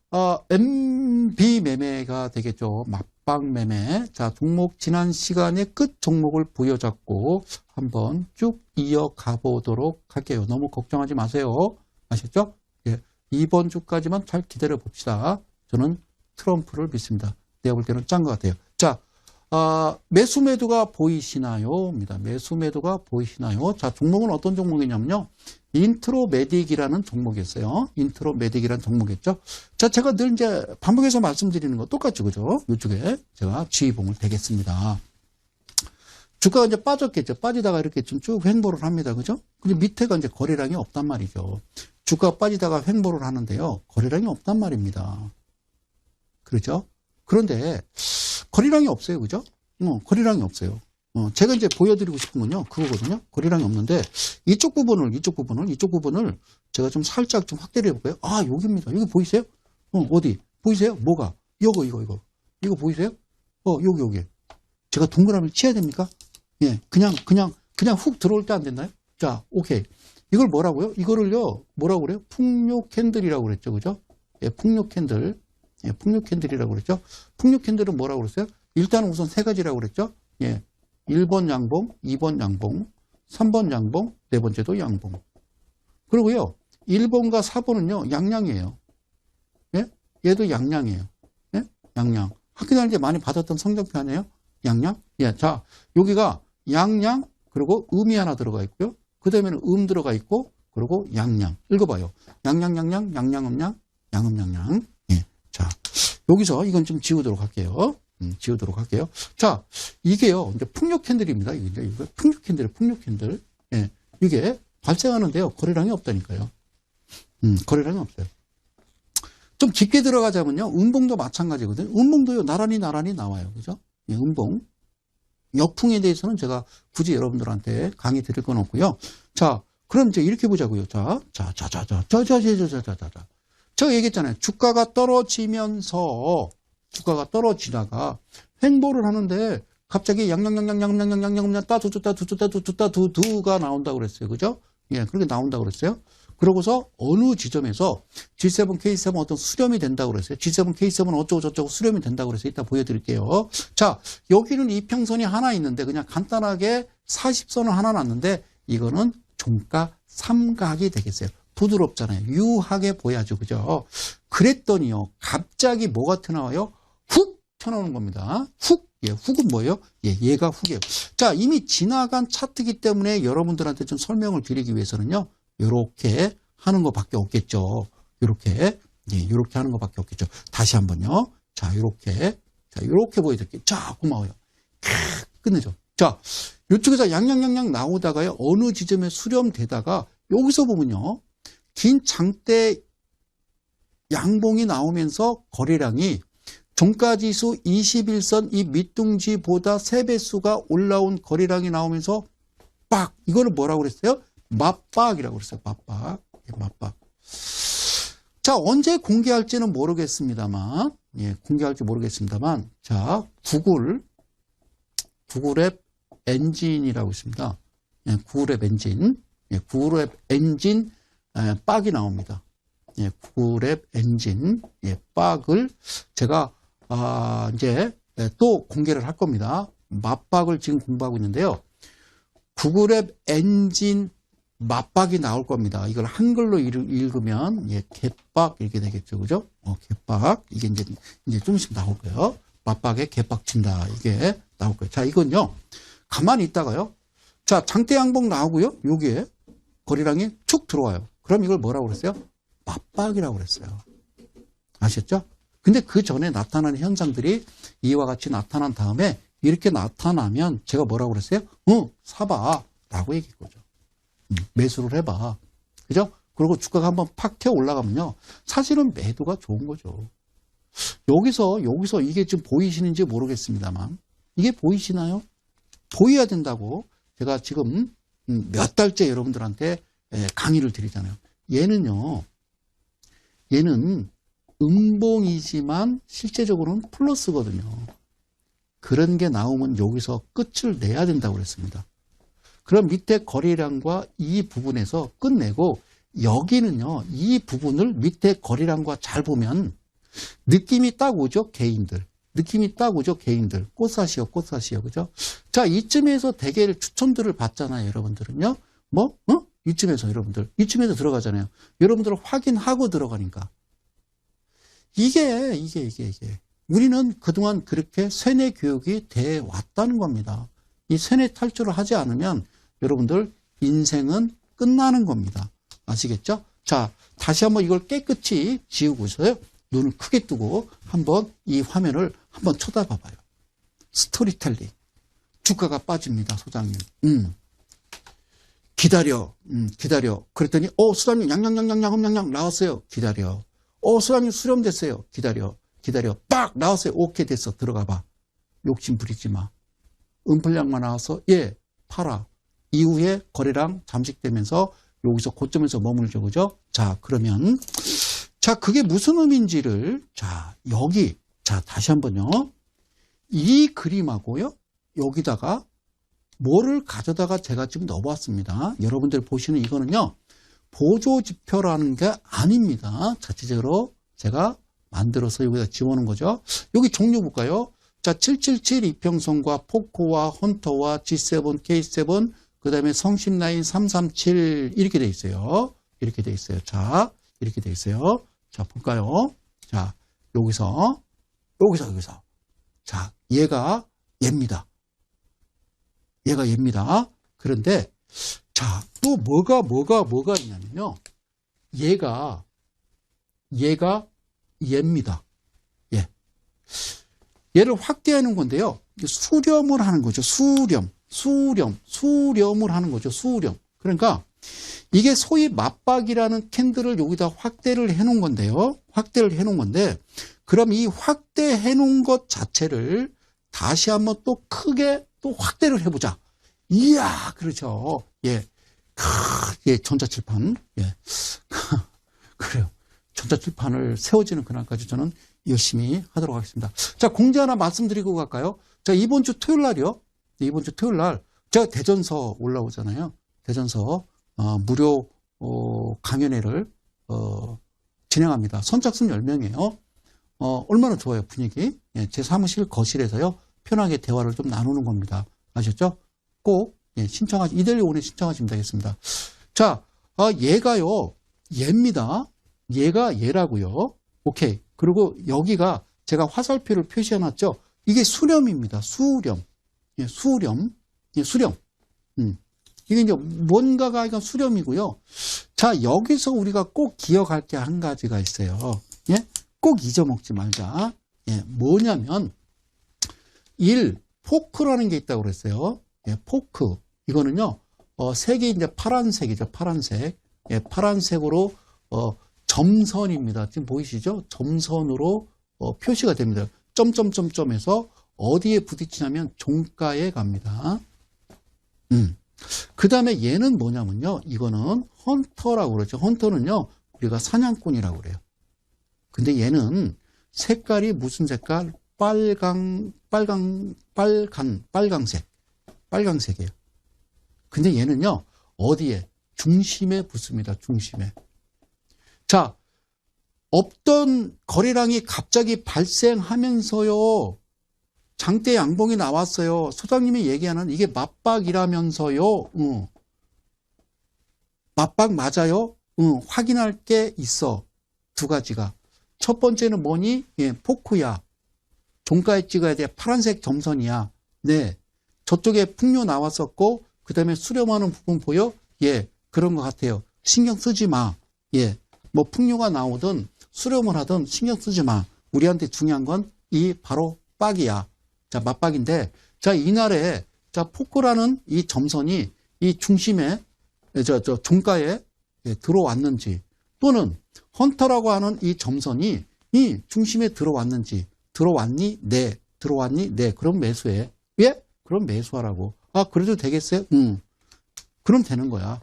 MB 매매가 되겠죠. 맞방 매매. 자, 종목 지난 시간에 끝 종목을 부여잡고 한번 쭉 이어가 보도록 할게요. 너무 걱정하지 마세요. 아셨죠? 예. 이번 주까지만 잘 기다려 봅시다. 저는 트럼프를 믿습니다. 내가 볼 때는 짠 것 같아요. 자, 매수 매도가 보이시나요? 입니다. 매수 매도가 보이시나요? 자, 종목은 어떤 종목이냐면요. 인트로메딕이라는 종목이었어요. 인트로메딕이라는 종목이었죠. 자, 제가 늘 이제 반복해서 말씀드리는 거 똑같죠. 그죠? 이쪽에 제가 지휘봉을 대겠습니다. 주가가 이제 빠졌겠죠. 빠지다가 이렇게 좀 쭉 횡보를 합니다. 그죠? 근데 밑에가 이제 거래량이 없단 말이죠. 주가가 빠지다가 횡보를 하는데요. 거래량이 없단 말입니다. 그렇죠? 그런데 거래량이 없어요. 그죠? 거래량이 없어요. 제가 이제 보여드리고 싶은 건요. 그거거든요. 거래량이 없는데 이쪽 부분을 제가 좀 살짝 좀 확대를 해볼까요? 아, 여기입니다. 여기 보이세요? 어디? 보이세요? 뭐가? 이거 보이세요? 여기. 제가 동그라미를 치야 됩니까? 예, 그냥 훅 들어올 때 안 됐나요? 자, 오케이. 이걸 뭐라고요? 이거를요, 뭐라고 그래요? 풍요 캔들이라고 그랬죠. 그죠? 예, 풍요 캔들. 예, 풍요 캔들이라고 그랬죠. 풍요 캔들은 뭐라고 그랬어요? 일단 우선 세 가지라고 그랬죠? 예. 1번 양봉, 2번 양봉, 3번 양봉, 네 번째도 양봉. 그리고요, 1번과 4번은요, 양양이에요. 예? 얘도 양양이에요. 예? 양양. 학교 다닐 때 많이 받았던 성적표 아니에요? 양양? 예. 자, 여기가 양양, 그리고 음이 하나 들어가 있고요. 그 다음에는 들어가 있고, 그리고 양양. 읽어봐요. 양양, 양양음양, 양음양양. 예. 자, 여기서 이건 좀 지우도록 할게요. 지우도록 할게요. 자, 이게요, 이제 풍력 캔들입니다. 이게 풍력 캔들이에요, 풍력 캔들. 예. 이게 발생하는데요, 거래량이 없다니까요. 거래량이 없어요. 좀 깊게 들어가자면요, 음봉도 마찬가지거든요. 음봉도요, 나란히 나와요. 그죠? 예, 음봉. 역풍에 대해서는 제가 굳이 여러분들한테 강의 드릴 건 없고요. 자, 그럼 이제 이렇게 보자고요. 자. 제가 얘기했잖아요. 주가가 떨어지다가 횡보를 하는데 갑자기 양양양양양양양양 따두가 나온다고 그랬어요. 그죠? 예, 그렇게 나온다고 그랬어요. 그러고서 어느 지점에서 G7, K7 어떤 수렴이 된다고 그랬어요. G7, K7 어쩌고저쩌고 수렴이 된다고 그랬어요. 이따 보여드릴게요. 자, 여기는 이평선이 하나 있는데 그냥 간단하게 40선을 하나 놨는데 이거는 종가 삼각이 되겠어요. 부드럽잖아요. 유하게 보여야죠. 그죠? 그랬더니요. 갑자기 뭐가 튀어나와요? 훅 튀어나오는 겁니다. 훅. 예, 훅은 뭐예요? 예, 얘가 훅이에요. 자, 이미 지나간 차트이기 때문에 여러분들한테 좀 설명을 드리기 위해서는요. 요렇게 하는 것밖에 없겠죠. 요렇게. 예, 요렇게 하는 것밖에 없겠죠. 다시 한번요. 자, 요렇게. 자, 요렇게 보여드릴게요. 자, 고마워요. 끝내죠. 자, 요쪽에서 양양양양 나오다가요. 어느 지점에 수렴되다가 여기서 보면요. 긴 장대 양봉이 나오면서 거래량이 종가지수 21선 이 밑둥지보다 3배수가 올라온 거래량이 나오면서 빡! 이거는 뭐라고 그랬어요? 맞박이라고 그랬어요. 맞박. 맞박. 자, 언제 공개할지는 모르겠습니다만, 예, 공개할지 모르겠습니다만, 자, 구글앱 엔진이라고 있습니다. 예, 구글앱 엔진. 예, 구글앱 엔진, 빡이 나옵니다. 예, 구글앱 엔진, 예, 빡을 제가, 이제 또 공개를 할 겁니다. 맞박을 지금 공부하고 있는데요. 구글앱 엔진 맞박이 나올 겁니다. 이걸 한글로 읽으면, 예, 개빡 이렇게 되겠죠. 그죠? 개빡. 이게 이제 좀 있으면 나올 거예요. 맞박에 개빡 친다. 이게 나올 거예요. 자, 이건요. 가만히 있다가요. 자, 장대 양봉 나오고요. 여기에 거래량이 쭉 들어와요. 그럼 이걸 뭐라고 그랬어요? 맞박이라고 그랬어요. 아셨죠? 근데 그 전에 나타나는 현상들이 이와 같이 나타난 다음에 이렇게 나타나면 제가 뭐라고 그랬어요? 사봐. 라고 얘기한 거죠. 매수를 해봐. 그죠? 그리고 주가가 한번 팍 튀어 올라가면요. 사실은 매도가 좋은 거죠. 여기서 이게 지금 보이시는지 모르겠습니다만 이게 보이시나요? 보여야 된다고 제가 지금 몇 달째 여러분들한테 강의를 드리잖아요. 얘는 음봉이지만 실제적으로는 플러스거든요. 그런 게 나오면 여기서 끝을 내야 된다고 그랬습니다. 그럼 밑에 거래량과 이 부분에서 끝내고 여기는요. 이 부분을 밑에 거래량과 잘 보면 느낌이 딱 오죠. 개인들. 느낌이 딱 오죠. 개인들. 꽃사시요. 그죠? 자, 이쯤에서 대개를 추천들을 받잖아요. 여러분들은요. 이쯤에서 이쯤에서 들어가잖아요. 여러분들은 확인하고 들어가니까. 이게. 우리는 그동안 그렇게 세뇌 교육이 돼 왔다는 겁니다. 이 세뇌 탈출을 하지 않으면 여러분들 인생은 끝나는 겁니다. 아시겠죠? 자, 다시 한번 이걸 깨끗이 지우고서요. 눈을 크게 뜨고 한번 이 화면을 한번 쳐다봐봐요. 스토리텔링. 주가가 빠집니다, 소장님. 기다려. 그랬더니, 수장님, 양양 나왔어요. 기다려. 수장님 수렴됐어요. 기다려. 빡! 나왔어요. 오케이, 됐어. 들어가봐. 욕심 부리지 마. 음플량만 나와서, 예, 팔아. 이후에 거래량 잠식되면서 여기서 고점에서 머물죠. 그죠? 자, 그러면, 자, 그게 무슨 의미인지를, 자, 여기, 자, 다시 한번요. 이 그림하고요. 여기다가 뭐를 가져다가 제가 지금 넣어봤습니다. 여러분들 보시는 이거는요. 보조지표라는 게 아닙니다. 자체적으로 제가 만들어서 여기다 집어넣은 거죠. 여기 종류 볼까요? 자, 777 이평선과 포코와 헌터와 G7, K7, 그 다음에 성심라인 337 이렇게 돼 있어요. 이렇게 돼 있어요. 자, 이렇게 돼 있어요. 자, 볼까요? 자, 여기서. 자, 얘가 얘입니다. 얘가 얘입니다. 그런데, 자, 또 뭐가 있냐면요. 얘가 얘입니다. 예. 얘를 확대하는 건데요. 수렴을 하는 거죠. 수렴을 하는 거죠. 수렴. 그러니까 이게 소위 맞박이라는 캔들을 여기다 확대를 해 놓은 건데요. 확대를 해 놓은 건데, 그럼 이 확대해 놓은 것 자체를 다시 한번 또 크게 또 확대를 해보자. 이야, 그렇죠. 예. 예, 전자칠판. 예. 그래요. 전자칠판을 세워지는 그날까지 저는 열심히 하도록 하겠습니다. 자, 공지 하나 말씀드리고 갈까요? 자, 이번 주 토요일 날이요. 이번 주 토요일 날 제가 대전서 올라오잖아요. 대전서 무료 강연회를 진행합니다. 선착순 10명이에요. 얼마나 좋아요, 분위기. 예, 제 사무실 거실에서요. 편하게 대화를 좀 나누는 겁니다. 아셨죠? 꼭 이데일리 온에 신청하시면 되겠습니다. 자, 얘가요. 얘입니다. 얘가 얘라고요. 오케이. 그리고 여기가 제가 화살표를 표시해놨죠. 이게 수렴입니다. 수렴. 예, 수렴. 예, 수렴. 이게 이제 뭔가가 이건 수렴이고요. 자, 여기서 우리가 꼭 기억할 게 한 가지가 있어요. 예? 꼭 잊어먹지 말자. 예, 뭐냐면 1. 포크라는 게 있다고 그랬어요. 예, 포크. 이거는요. 색이 이제 파란색이죠. 파란색. 예, 파란색으로 점선입니다. 지금 보이시죠? 점선으로 표시가 됩니다. 점점점점에서 어디에 부딪히냐면 종가에 갑니다. 그 다음에 얘는 뭐냐면요. 이거는 헌터라고 그러죠. 헌터는요. 우리가 사냥꾼이라고 그래요. 근데 얘는 색깔이 무슨 색깔? 빨강색이에요. 근데 얘는요. 어디에? 중심에 붙습니다. 중심에. 자, 없던 거래량이 갑자기 발생하면서요. 장대 양봉이 나왔어요. 소장님이 얘기하는 이게 맞박이라면서요. 맞박 맞아요? 확인할 게 있어. 두 가지가. 첫 번째는 뭐니? 예, 포크야. 종가에 찍어야 돼. 파란색 점선이야. 네. 저쪽에 풍류 나왔었고, 그 다음에 수렴하는 부분 보여? 예, 그런 것 같아요. 신경 쓰지 마. 예. 뭐 풍류가 나오든 수렴을 하든 신경 쓰지 마. 우리한테 중요한 건 이 바로 박이야. 자, 맞박인데, 자, 이날에, 자, 포크라는 이 점선이 이 중심에, 종가에 들어왔는지, 또는 헌터라고 하는 이 점선이 이 중심에 들어왔니? 네. 들어왔니? 네. 그럼 매수해. 예? 그럼 매수하라고. 아, 그래도 되겠어요? 그럼 되는 거야.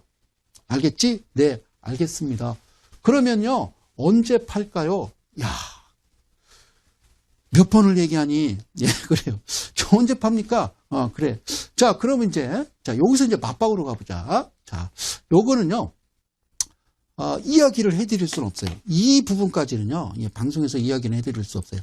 알겠지? 네. 알겠습니다. 그러면요, 언제 팔까요? 야, 몇 번을 얘기하니? 예, 그래요. 저 언제 팝니까? 그래. 자, 그러면 이제, 자, 여기서 이제 맞박으로 가보자. 자, 요거는요, 이야기를 해드릴 수는 없어요. 이 부분까지는요, 예, 방송에서 이야기는 해드릴 수 없어요.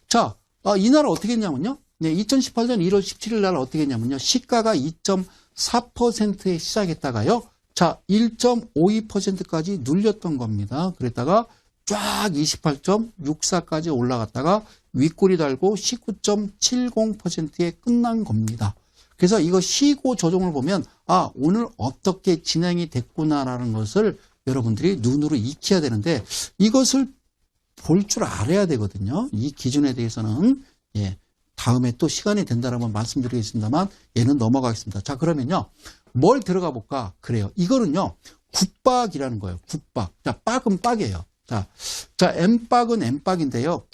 자, 이날 어떻게 했냐면요, 네, 2018년 1월 17일 날 어떻게 했냐면요, 시가가 2.4%에 시작했다가요, 자, 1.52%까지 눌렸던 겁니다. 그랬다가 쫙 28.64까지 올라갔다가 윗꼬리 달고 19.70%에 끝난 겁니다. 그래서 이거 시고 조정을 보면 아, 오늘 어떻게 진행이 됐구나라는 것을 여러분들이 눈으로 익혀야 되는데 이것을 볼 줄 알아야 되거든요. 이 기준에 대해서는 예, 다음에 또 시간이 된다면 말씀드리겠습니다만 얘는 넘어가겠습니다. 자, 그러면요. 뭘 들어가 볼까? 그래요. 이거는요. 굿박이라는 거예요. 굿박. 자, 박은 박이에요. 자, M박은 M박인데요.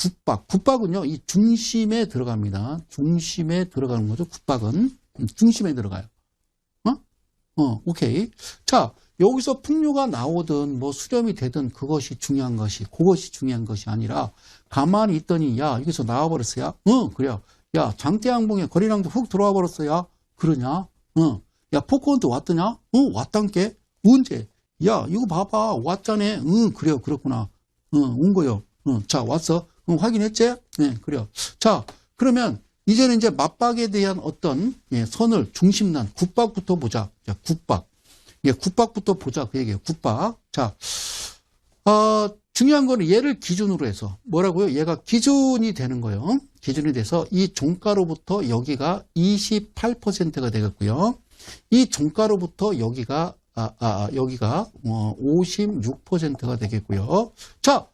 굿박은요. 이 중심에 들어갑니다. 중심에 들어가는 거죠. 굿박은. 중심에 들어가요. 오케이. 자, 여기서 풍류가 나오든 뭐 수렴이 되든 그것이 중요한 것이 아니라 가만히 있더니 야, 여기서 나와버렸어요. 그래요. 야, 장대양봉에 거래량도 훅 들어와 버렸어요. 그러냐? 야, 포크헌터 왔더냐? 왔단께? 언제? 야, 이거 봐봐. 왔잖아. 그래요. 그렇구나. 온 거요. 자, 왔어. 확인했지? 네, 그래요. 자, 그러면 이제는 이제 맞박에 대한 어떤 선을 중심난 국박부터 보자. 자, 국박. 국박부터 보자. 그 얘기예요. 국박. 자, 중요한 거는 얘를 기준으로 해서 뭐라고요? 얘가 기준이 되는 거예요. 기준이 돼서 이 종가로부터 여기가 28%가 되겠고요. 이 종가로부터 여기가 56%가 되겠고요. 자,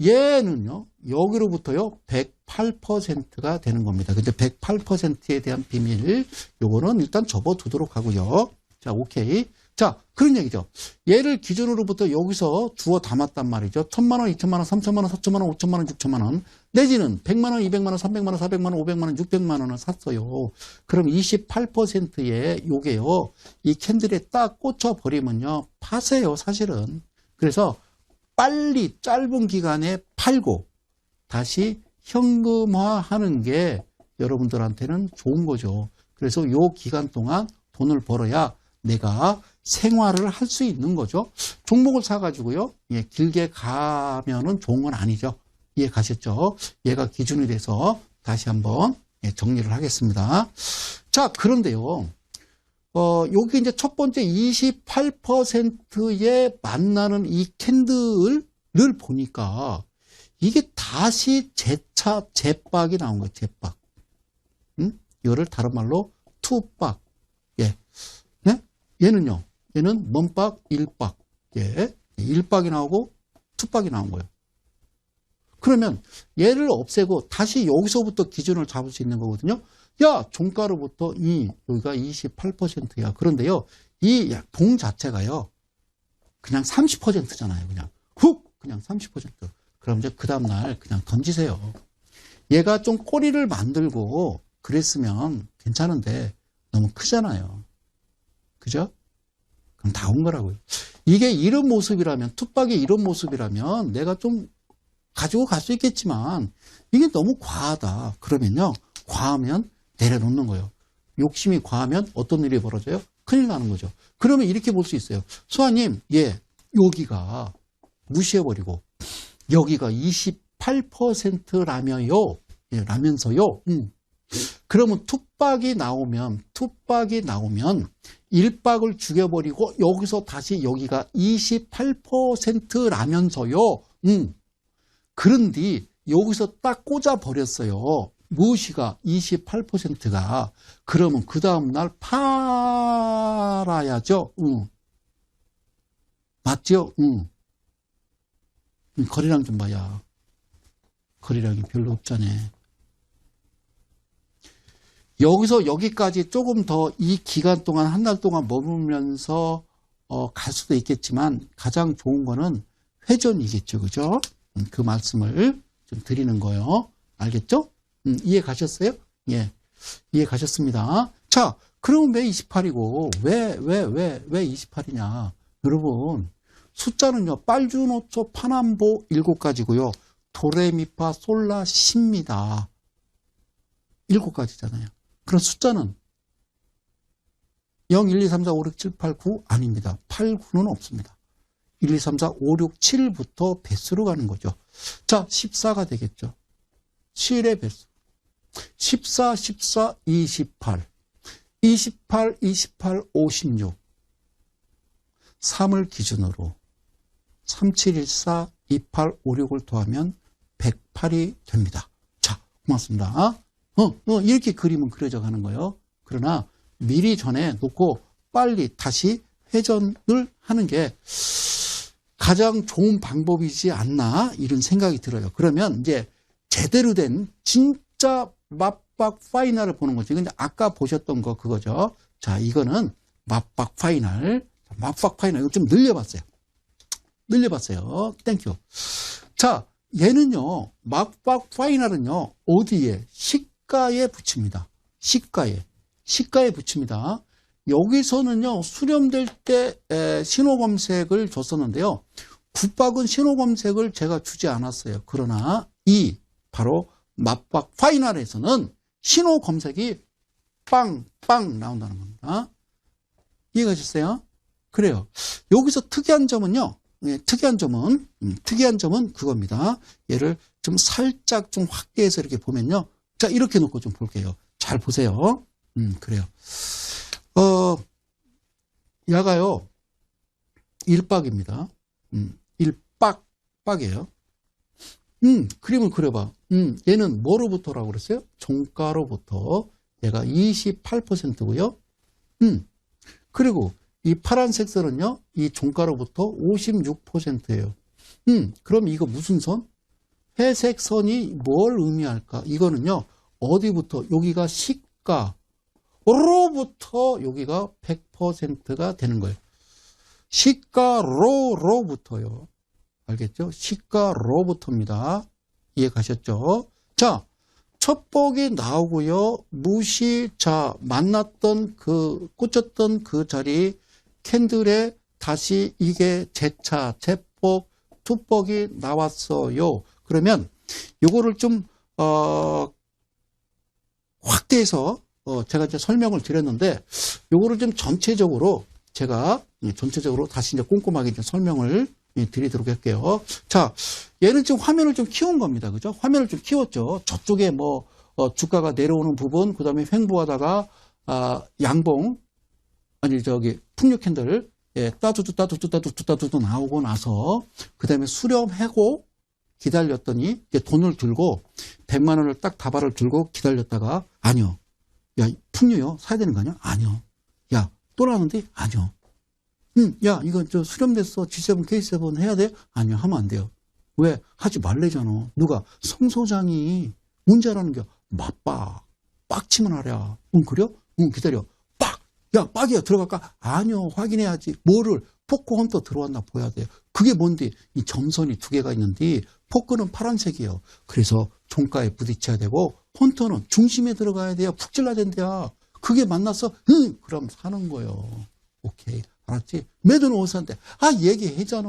얘는요, 여기로부터요, 108%가 되는 겁니다. 근데 108%에 대한 비밀, 요거는 일단 접어두도록 하고요. 자, 오케이. 자, 그런 얘기죠. 얘를 기준으로부터 여기서 주워 담았단 말이죠. 1,000만원, 2,000만원, 3,000만원, 4,000만원, 5,000만원, 6,000만원. 내지는 100만원, 200만원, 300만원, 400만원, 500만원, 600만원을 샀어요. 그럼 28%에 요게요, 이 캔들에 딱 꽂혀버리면요, 파세요, 사실은. 그래서 빨리 짧은 기간에 팔고 다시 현금화하는 게 여러분들한테는 좋은 거죠. 그래서 요 기간 동안 돈을 벌어야 내가 생활을 할 수 있는 거죠. 종목을 사가지고요, 길게 가면은 좋은 건 아니죠. 이해 가셨죠? 얘가 기준이 돼서 다시 한번 정리를 하겠습니다. 자, 그런데요, 여기 이제 첫 번째 28%에 만나는 이 캔들을 보니까 이게 다시 재차 재박이 나온 거예요. 재박. 이거를 다른 말로 투박. 예. 네? 얘는요. 얘는 먼박, 일박. 예. 일박이 나오고 투박이 나온 거예요. 그러면 얘를 없애고 다시 여기서부터 기준을 잡을 수 있는 거거든요. 야, 종가로부터 여기가 28%야. 그런데요, 이 봉 자체가요, 그냥 30%잖아요. 그냥 30%. 그럼 이제 그 다음날 그냥 던지세요. 얘가 좀 꼬리를 만들고 그랬으면 괜찮은데 너무 크잖아요. 그죠? 그럼 다 온 거라고요. 이게 이런 모습이라면, 투박이 이런 모습이라면 내가 좀 가지고 갈 수 있겠지만 이게 너무 과하다. 그러면요, 과하면 내려놓는 거예요. 욕심이 과하면 어떤 일이 벌어져요? 큰일 나는 거죠. 그러면 이렇게 볼 수 있어요. 수아님, 여기가 무시해버리고 여기가 28%라면요. 라면서요. 그러면 투박이 나오면 일박을 죽여버리고 여기서 다시 여기가 28%라면서요. 그런데 여기서 딱 꽂아버렸어요. 무엇이가 28%가. 그러면 그 다음날 팔아야죠. 맞죠? 거래량 좀 봐야. 거래량이 별로 없잖아. 여기서 여기까지 조금 더 이 기간 동안, 한 달 동안 머물면서 갈 수도 있겠지만 가장 좋은 거는 회전이겠죠. 그죠? 그 말씀을 좀 드리는 거예요. 알겠죠? 이해 가셨어요? 예. 이해 가셨습니다. 자, 그럼 왜 28이고, 왜 28이냐? 여러분, 숫자는요, 빨주노초, 파남보 7가지고요, 도레미파, 솔라, 시입니다. 7가지잖아요. 그럼 숫자는 0, 1, 2, 3, 4, 5, 6, 7, 8, 9 아닙니다. 8, 9는 없습니다. 1, 2, 3, 4, 5, 6, 7부터 배수로 가는 거죠. 자, 14가 되겠죠. 7의 배수. 14, 14, 28. 28, 28, 56. 3을 기준으로 3714, 2856을 더하면 108이 됩니다. 자, 고맙습니다. 이렇게 그림은 그려져 가는 거예요. 그러나 미리 전에 놓고 빨리 다시 회전을 하는 게 가장 좋은 방법이지 않나 이런 생각이 들어요. 그러면 이제 제대로 된 진짜 맞박 파이널을 보는 거죠. 근데 아까 보셨던 거 그거죠. 자, 이거는 맞박 파이널. 맞박 파이널 이거 좀 늘려봤어요. 땡큐. 자, 얘는요, 맞박 파이널은요, 어디에? 시가에 붙입니다. 시가에 붙입니다. 여기서는요, 수렴될 때 신호 검색을 줬었는데요. 국박은 신호 검색을 제가 주지 않았어요. 그러나 이 바로 맞박 파이널에서는 신호 검색이 빵빵 나온다는 겁니다. 이해가셨어요? 그래요. 여기서 특이한 점은요. 특이한 점은 그겁니다. 얘를 좀 살짝 좀 확대해서 이렇게 보면요. 자, 이렇게 놓고 좀 볼게요. 잘 보세요. 그래요. 야가요, 1박입니다. 1박이에요. 그림을 그려봐. 얘는 뭐로부터라고 그랬어요? 종가로부터. 얘가 28%고요. 그리고 이 파란색 선은요, 이 종가로부터 56%예요. 그럼 이거 무슨 선? 회색 선이 뭘 의미할까? 이거는요, 어디부터? 여기가 시가로부터 여기가 100%가 되는 거예요. 시가로부터요. 알겠죠? 시가로부터입니다. 이해 가셨죠? 자, 첩복이 나오고요. 무시, 자, 만났던 꽂혔던 그 자리, 캔들에 다시 이게 재차, 재복, 투복이 나왔어요. 그러면 요거를 좀, 확대해서, 제가 이제 설명을 드렸는데, 요거를 좀 전체적으로 다시 이제 꼼꼼하게 이제 설명을 드리도록 할게요. 자, 얘는 지금 화면을 좀 키운 겁니다. 그죠? 화면을 좀 키웠죠. 저쪽에 뭐, 주가가 내려오는 부분, 그 다음에 횡보하다가, 양봉, 풍류 캔들, 예, 따두두 나오고 나서, 그 다음에 수렴하고 기다렸더니, 이제 돈을 들고, 100만 원을 딱 다발을 들고 기다렸다가, 아니요. 야, 풍류요? 사야 되는 거 아니야? 아니요. 야, 또 나오는데? 아니요. 야, 이건 수렴됐어. G7, K7 해야 돼? 아니요, 하면 안 돼요. 왜? 하지 말래잖아. 누가? 성 소장이 문제라는 게 빡치면 하랴. 그래요? 기다려. 야, 빡이야. 들어갈까? 아니요, 확인해야지. 뭐를? 포크 헌터 들어왔나 봐야 돼요. 그게 뭔데? 이 점선이 두 개가 있는데, 포크는 파란색이에요. 그래서 종가에 부딪혀야 되고, 헌터는 중심에 들어가야 돼요. 푹 찔러야 된대요. 그게 만났어? 그럼 사는 거예요. 오케이. 알았지? 매도는 어디서 한대? 얘기했잖아.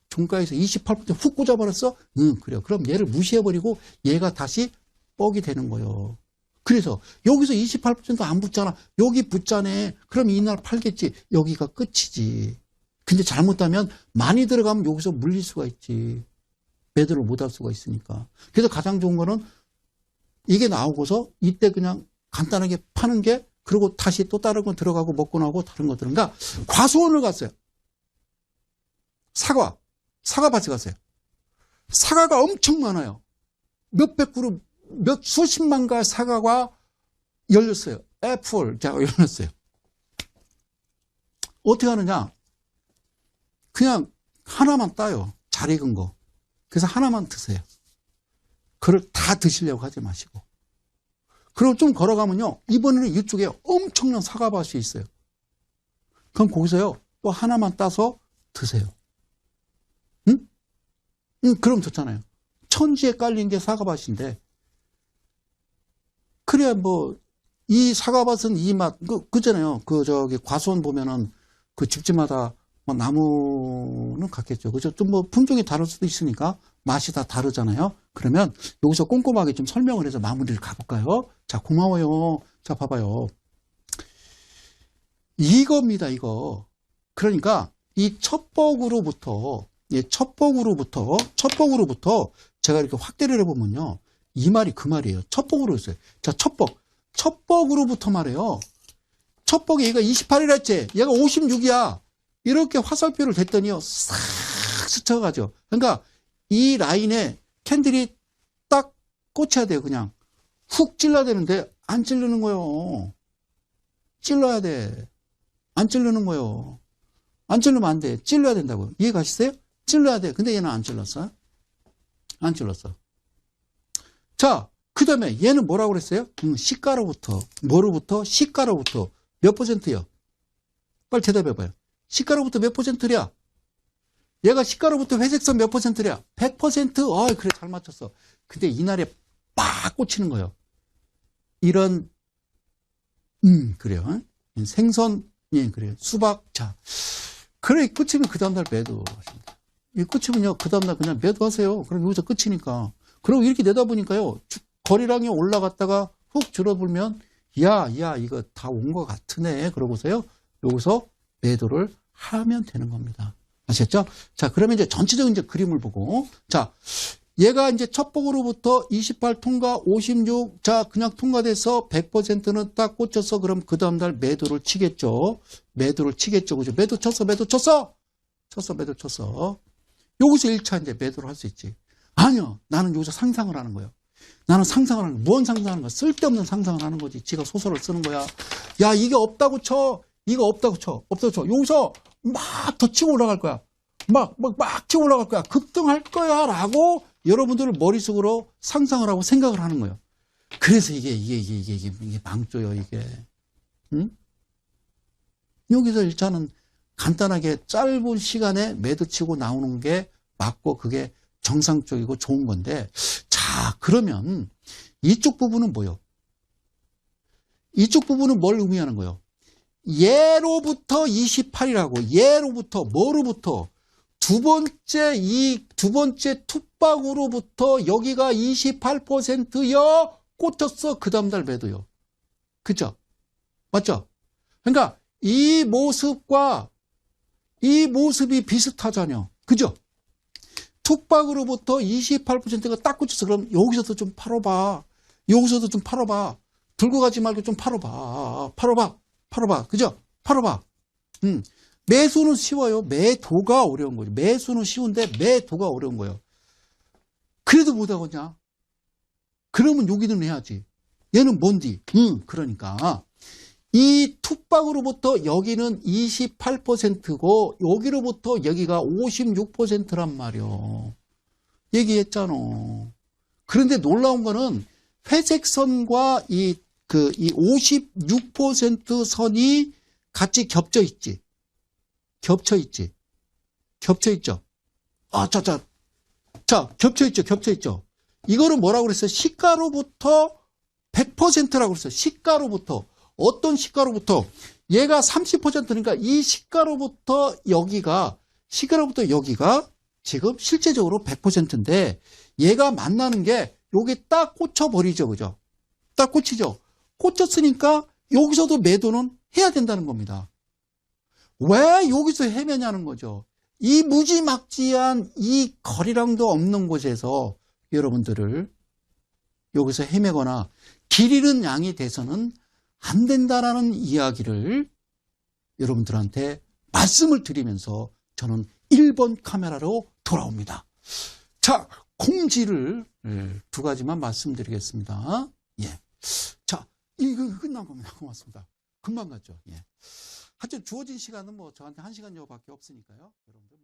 종가에서 28%훅 꽂아버렸어? 그래요. 그럼 얘를 무시해버리고 얘가 다시 뻑이 되는 거예요. 그래서 여기서 28% 안 붙잖아. 여기 붙자네. 그럼 이날 팔겠지. 여기가 끝이지. 근데 잘못하면 많이 들어가면 여기서 물릴 수가 있지. 매도를 못할 수가 있으니까. 그래서 가장 좋은 거는 이게 나오고서 이때 그냥 간단하게 파는 게, 그리고 다시 또 다른 거 들어가고 먹고 나고 다른 것들은. 그러니까 과수원을 갔어요. 사과밭에 갔어요. 사과가 엄청 많아요. 몇백 그루, 수십만 가의 사과가 열렸어요. 애플, 자, 열렸어요. 어떻게 하느냐? 그냥 하나만 따요. 잘 익은 거. 그래서 하나만 드세요. 그걸 다 드시려고 하지 마시고. 그리고 좀 걸어가면요, 이번에는 이쪽에 엄청난 사과밭이 있어요. 그럼 거기서요, 또 하나만 따서 드세요. 그럼 좋잖아요. 천지에 깔린 게 사과밭인데, 그래야 이 사과밭은 이 맛, 그잖아요. 과수원 보면은 그 집집마다 나무는 같겠죠. 그죠? 좀 품종이 다를 수도 있으니까 맛이 다 다르잖아요. 그러면 여기서 꼼꼼하게 좀 설명을 해서 마무리를 가볼까요? 자, 고마워요. 자, 봐봐요. 이겁니다, 이거. 그러니까 이 첩복으로부터 제가 이렇게 확대를 해보면요. 이 말이 그 말이에요. 첩복으로 했어요. 자, 첩복으로부터 말해요. 첩복이 얘가 28이라 했지. 얘가 56이야. 이렇게 화살표를 댔더니요. 싹 스쳐가죠. 그러니까 이 라인에 캔들이 딱 꽂혀야 돼요. 그냥 훅 찔러야 되는데 안 찔르는 거예요. 찔러야 돼. 안 찔르는 거예요. 안 찔르면 안 돼. 찔러야 된다고. 이해 가시세요? 찔러야 돼. 근데 얘는 안 찔렀어. 안 찔렀어. 자, 그 다음에 얘는 뭐라고 그랬어요? 시가로부터. 뭐로부터? 시가로부터. 몇 %요? 빨리 대답해봐요. 시가로부터 몇 %랴? 얘가 시가로부터 회색선 몇 %랴? 100%? 그래, 잘 맞췄어. 근데 이날에 빡 꽂히는 거예요. 이런, 그래요. 생선, 그래요. 수박, 자. 그래, 끝이면 그 다음날 매도하십니다. 이 끝이면요, 그 다음날 그냥 매도하세요. 그럼 여기서 끝이니까. 그리고 이렇게 내다보니까요, 거래량이 올라갔다가 훅 줄어들면, 야, 이거 다 온 것 같으네. 그러고서요, 여기서 매도를 하면 되는 겁니다. 아셨죠? 자, 그러면 이제 전체적인 그림을 보고, 자, 얘가 이제 첫 보고로부터 28 통과, 56, 자, 그냥 통과돼서 100%는 딱 꽂혔어. 그럼 그 다음날 매도를 치겠죠. 매도를 치겠죠. 그죠? 매도 쳤어. 매도 쳤어. 쳤어. 매도 쳤어. 여기서 1차 이제 매도를 할 수 있지. 아니요. 나는 여기서 상상을 하는 거예요. 나는 상상을 하는 거야. 뭔 상상하는 거야? 쓸데없는 상상을 하는 거지. 지가 소설을 쓰는 거야. 야, 이게 없다고 쳐. 이거 없다고 쳐. 없다고 쳐. 여기서 막 더 치고 올라갈 거야. 막 치고 올라갈 거야. 급등할 거야. 라고 여러분들 머릿속으로 상상을 하고 생각을 하는 거예요. 그래서 이게 망조요, 이게. 응? 여기서 1차는 간단하게 짧은 시간에 매도 치고 나오는 게 맞고 그게 정상적이고 좋은 건데, 자, 그러면 이쪽 부분은 뭐요? 이쪽 부분은 뭘 의미하는 거예요? 예로부터 28이라고, 예로부터, 뭐로부터? 두 번째 툭박으로부터 여기가 28%여 꽂혔어. 그 다음날 매도요. 그죠? 맞죠? 그러니까 이 모습과 이 모습이 비슷하잖아요. 그죠? 툭박으로부터 28%가 딱 꽂혔어. 그럼 여기서도 좀 팔아봐. 여기서도 좀 팔아봐. 들고 가지 말고 좀 팔아봐. 팔아봐. 그죠? 팔아봐. 매수는 쉬워요. 매도가 어려운 거죠. 매수는 쉬운데 매도가 어려운 거예요. 그래도 못하겠냐? 그러면 여기는 해야지. 얘는 뭔디? 그러니까 이 툭박으로부터 여기는 28%고 여기로부터 여기가 56%란 말이요. 얘기했잖아. 그런데 놀라운 거는 회색선과 이 56% 선이 같이 겹쳐 있지. 겹쳐 있죠. 겹쳐 있죠. 이거는 뭐라고 그랬어요? 시가로부터 100%라고 그랬어요. 시가로부터. 어떤 시가로부터? 얘가 30%니까 이 시가로부터 여기가 지금 실제적으로 100%인데 얘가 만나는 게 여기 딱 꽂혀버리죠. 그죠? 딱 꽂히죠. 꽂혔으니까 여기서도 매도는 해야 된다는 겁니다. 왜 여기서 헤매냐는 거죠. 이 무지막지한 이 거리랑도 없는 곳에서 여러분들을 여기서 헤매거나 길 잃은 양이 돼서는 안 된다라는 이야기를 여러분들한테 말씀을 드리면서 저는 1번 카메라로 돌아옵니다. 자, 공지를 두 가지만 말씀드리겠습니다. 예. 자, 이거 끝난 겁니다. 고맙습니다. 금방 갔죠. 예. 하여튼 주어진 시간은 뭐 저한테 1시간 정도밖에 없으니까요. 여러분들